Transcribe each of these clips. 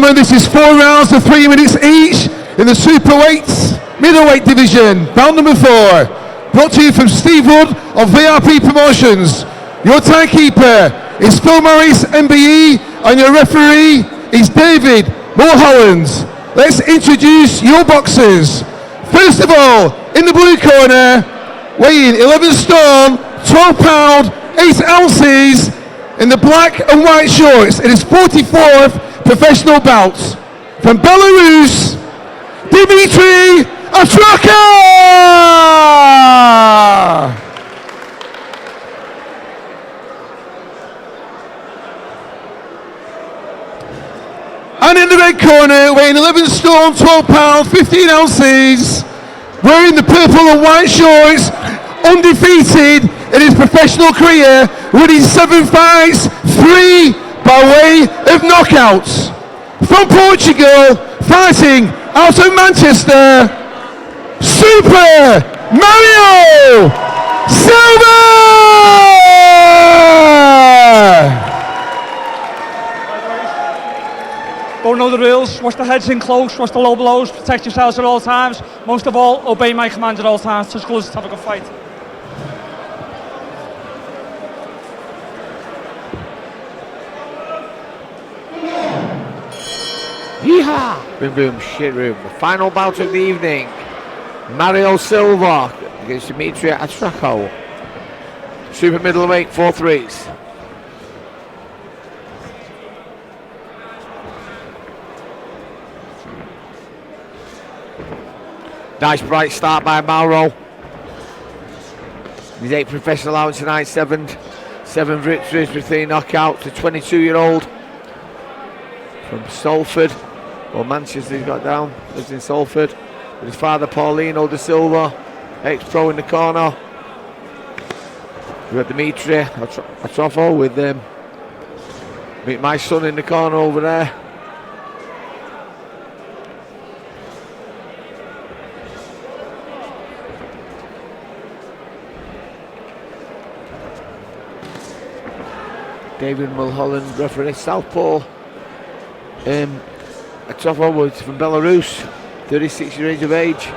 gentlemen, this is 4 rounds of 3 minutes each in the superweights middleweight division. Bout number 4, brought to you from Steve Wood of VRP Promotions. Your timekeeper is Phil Morris, MBE, and your referee is David Mulholland. Let's introduce your boxers. First of all, in the blue corner, weighing 11 stone, 12 pound, 8 ounces, in the black and white shorts, it is 44th professional bout. From Belarus, Dzimtry Atrokhau! And in the red corner, weighing 11 stone, 12 pounds, 15 ounces, wearing the purple and white shorts, undefeated in his professional career, winning 7 fights, 3 by way of knockouts. From Portugal, fighting out of Manchester, Super Mauro Silva! Don't know the rules, watch the heads in close, watch the low blows, protect yourselves at all times. Most of all, obey my commands at all times. Touch gloves, have a good fight. Yeehaw! Boom boom shit room. The final bout of the evening. Mauro Silva against Dzimtry Atrokhau. Super middleweight 4-3s. Nice bright start by Mauro. His 8th professional allowance tonight, 7 victories with 3 knockouts. The 22-year-old from Salford, or Manchester he's got down, lives in Salford. With his father Paulino de Silva, ex-pro in the corner. We've got Dzimtry Atrokhau with my son in the corner over there. David Mulholland, referee, Southpaw. Atrokhau was from Belarus, 36 years of age.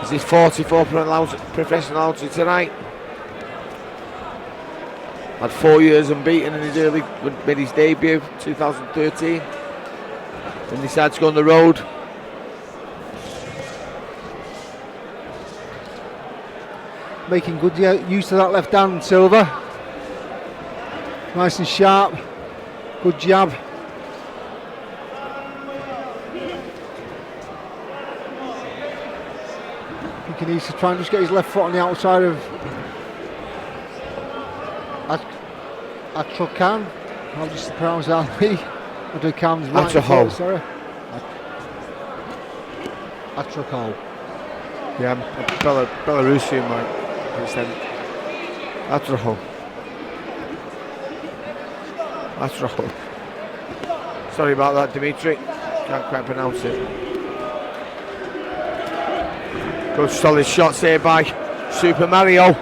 This is 44 professional allowance tonight. Had 4 years unbeaten in his made his debut 2013. Then decided to go on the road. Making good use of that left hand, Silva. Nice and sharp, good jab. I think he needs to try and just get his left foot on the outside of Atrokhau. I'll just pronounce that. Atrokhau's right foot, sorry. Atrokhau. Yeah, I'm Belarusian, mate. Atrokhau. Atrokhau. Sorry about that, Dzimtry. Can't quite pronounce it. Good solid shots here by Super Mauro.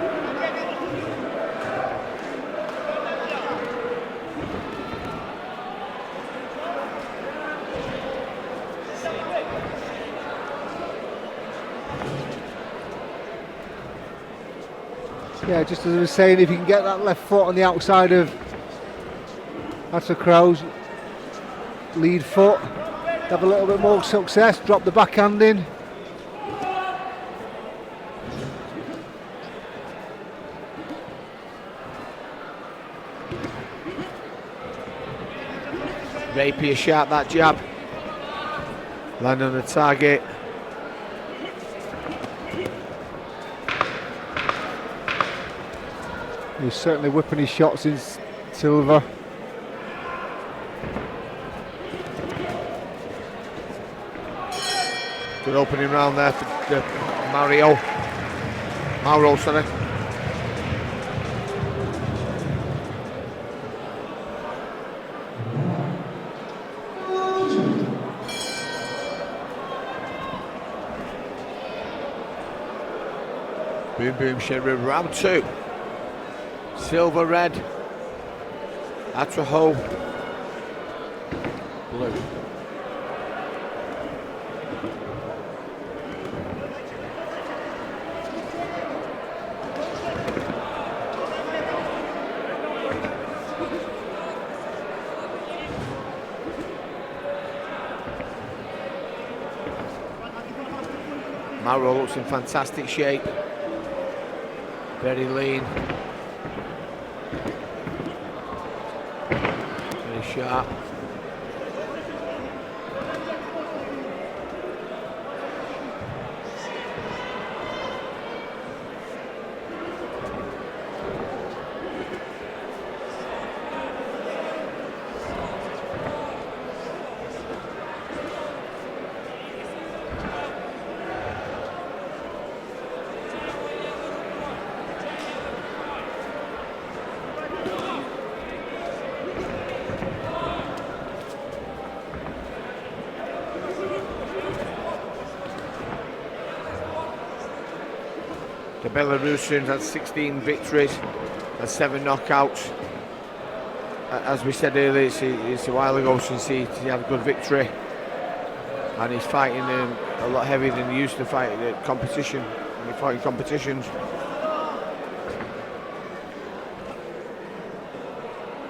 Yeah, just as I was saying, if you can get that left foot on the outside of Atrokhau's lead foot, have a little bit more success, drop the backhand in. Rapier sharp, that jab. Land on the target. He's certainly whipping his shots in Silva. Good opening round there for Mauro, sorry. Boom boom shit round 2. Silver red, Atrokhau blue. Mauro looks in fantastic shape. Very lean. Very sharp. The Belarusians had 16 victories and 7 knockouts. As we said earlier, it's a while ago since he had a good victory, and he's fighting a lot heavier than he used to fight at competition. When he fought in competitions.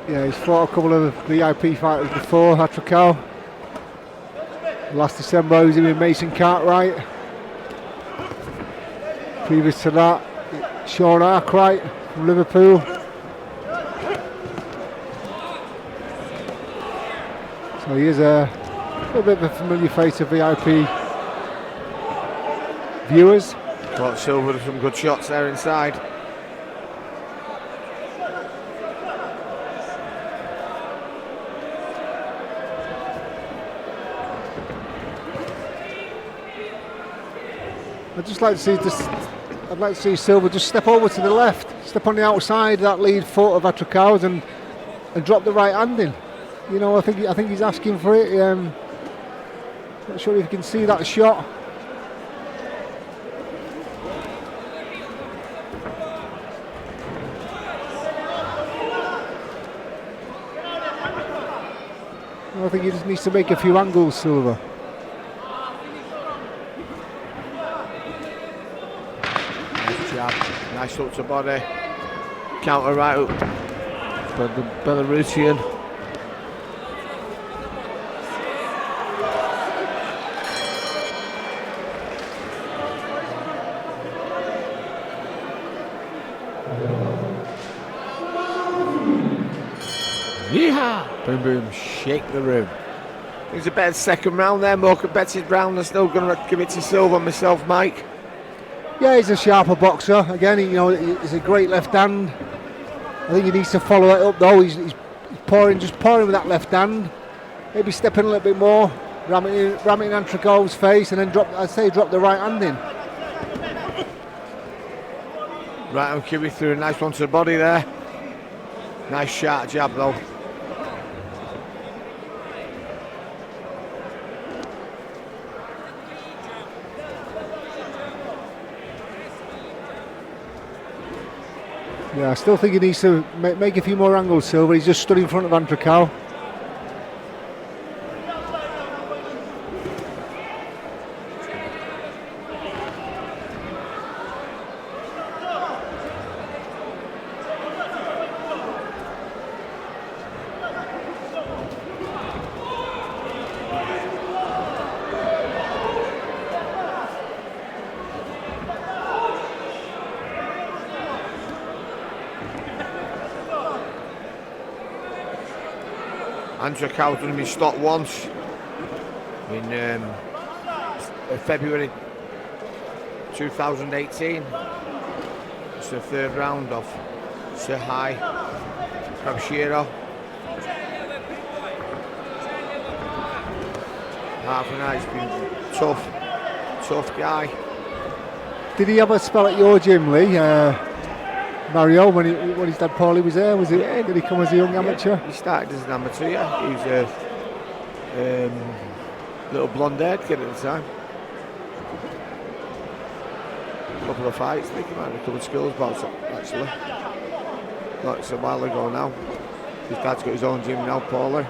Yeah, he's fought a couple of VIP fighters before, Atrokhau. Last December he was in with Mason Cartwright. Previous to that, Sean Arkwright from Liverpool. So he is a little bit of a familiar face of VIP viewers. Got Silva with some good shots there inside. I'd like to see Silva just step over to the left, step on the outside that lead foot of Atrokhau's and drop the right hand in. You know, I think he's asking for it. Not sure if you can see that shot. I think he just needs to make a few angles, Silva. Nice hook to body, counter right up for the Belarusian. Yeehaw! Boom boom, shake the room. It's a better second round there, more competitive round. I'm still going to give it to Silva myself, Mike. Yeah, he's a sharper boxer. Again, he's a great left hand. I think he needs to follow it up though. He's pouring with that left hand. Maybe stepping a little bit more, ramming in Atrokhau's face, and then drop the right hand in. Right on Kiwi through a nice one to the body there. Nice sharp jab though. Yeah, I still think he needs to make a few more angles, Silva. He's just stood in front of Atrokhau. Atrokhau's only been stopped once in February 2018. It's the third round of Sahai Kabshiro. Half an hour, he's been tough guy. Did he have a spell at your gym, Lee? Mario, when his dad Paulie was there, did he come as a young amateur? He started as an amateur, yeah. He was a little blonde-haired kid at the time. A couple of fights, I think he might have recovered skills bouts actually. No, it's a while ago now. His dad's got his own gym now, Paulie.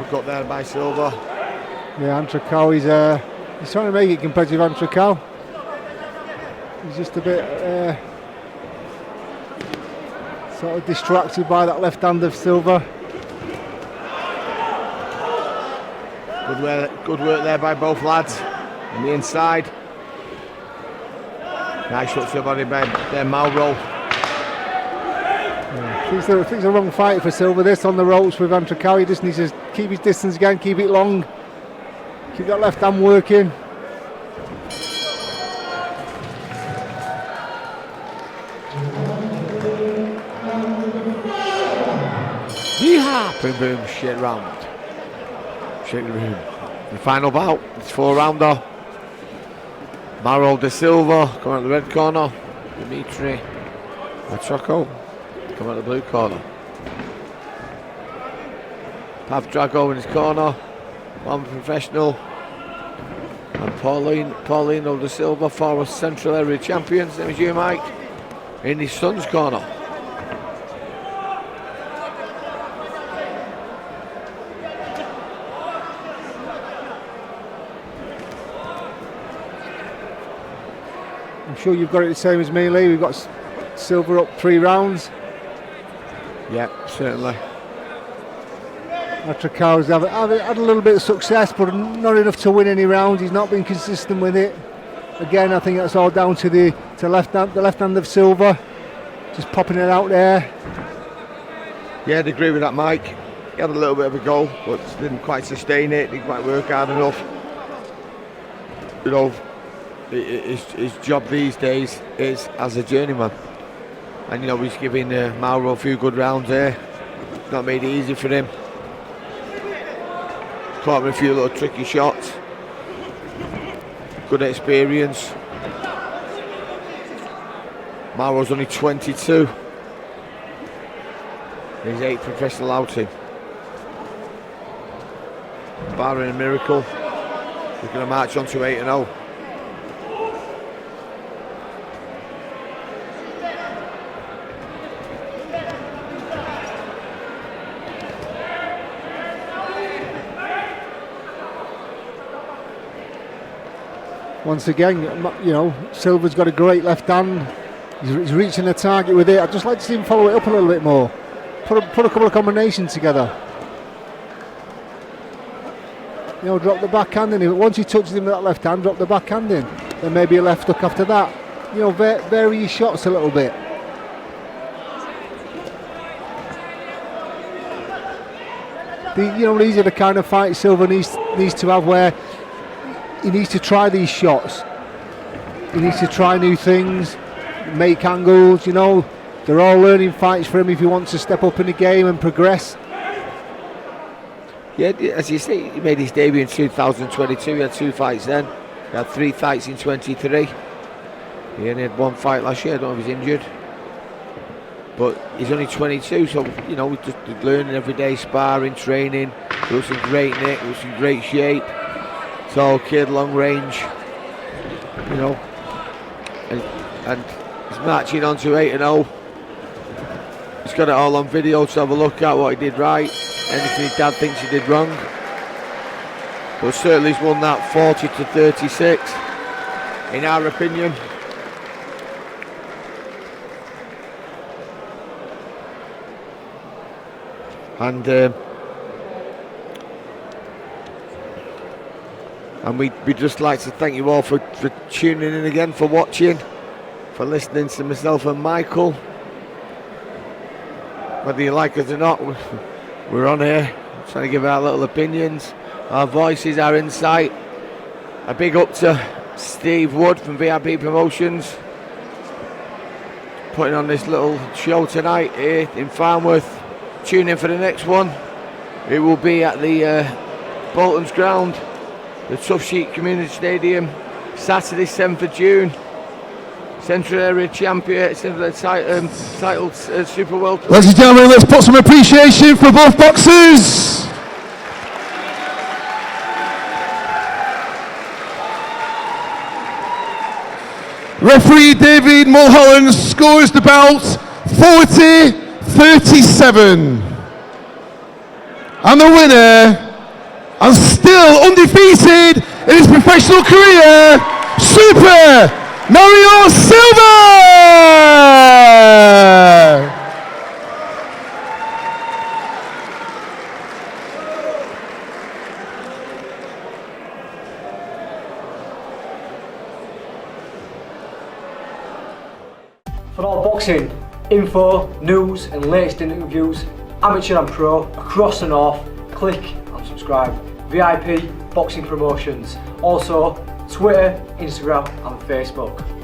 uppercut there by Silva. Yeah, Atrokhau, he's trying to make it competitive, Atrokhau. He's just a bit sort of distracted by that left hand of Silva. Good work there by both lads on the inside. Nice shot to the body by Mauro. Yeah, I think it's a wrong fight for Silva, this on the ropes with Atrokhau. He just needs to keep his distance again, keep it long, keep that left hand working. Yeehaw! Boom boom, shit round. Shake the room. The final bout, it's 4-rounder. Mauro de Silva coming out the red corner. Dzimtry Atrokhau coming out the blue corner. Pav Drago in his corner. One professional. And Paulino de Silva, former Central Area champion, same as you, Mike, in his son's corner. I'm sure you've got it the same as me, Lee. We've got Silva up 3 rounds. Yeah, certainly. Atrokhau's had a little bit of success, but not enough to win any rounds. He's not been consistent with it. Again, I think that's all down to the left hand of Silva, just popping it out there. Yeah, I'd agree with that, Mike. He had a little bit of a goal, but didn't quite sustain it. Didn't quite work hard enough. You know, his job these days is as a journeyman, and you know he's giving Mauro a few good rounds there. It's not made it easy for him. Caught him a few little tricky shots. Good experience. Mauro's only 22. His 8th professional outing. Barring a miracle, we're going to march on to 8-0. Once again, you know, Silva's got a great left hand. He's reaching the target with it. I'd just like to see him follow it up a little bit more. Put a couple of combinations together. You know, drop the backhand in. Once he touches him with that left hand, drop the backhand in. Then maybe a left hook after that. You know, vary your shots a little bit. These are the kind of fights Silva needs to have, where he needs to try these shots. He needs to try new things, make angles, you know. They're all learning fights for him if he wants to step up in the game and progress. Yeah, as you say, he made his debut in 2022. He had 2 fights then. He had 3 fights in 23. He only had 1 fight last year. I don't know if he's injured. But he's only 22, so, you know, just learning every day, sparring, training. He looks in great nick, he looks in great shape. Tall kid, long range, you know, and he's marching on to 8-0. He's got it all on video to have a look at what he did right, anything his dad thinks he did wrong. But certainly he's won that 40-36, in our opinion. And we'd just like to thank you all for tuning in again, for watching, for listening to myself and Michael. Whether you like us or not, we're on here trying to give our little opinions, our voices, our insight. A big up to Steve Wood from VIP Promotions, putting on this little show tonight here in Farnworth. Tune in for the next one. It will be at the Bolton's ground, the Tough Sheet Community Stadium, Saturday 7th of June. Central Area Champion, titled Super World. Ladies and gentlemen, let's put some appreciation for both boxers. Referee David Mulholland scores the bout 40-37. And the winner and still undefeated in his professional career, Super Mauro Silva! For all boxing info, news and latest interviews, amateur and pro, across the north, click and subscribe. VIP Boxing Promotions. Also Twitter, Instagram and Facebook.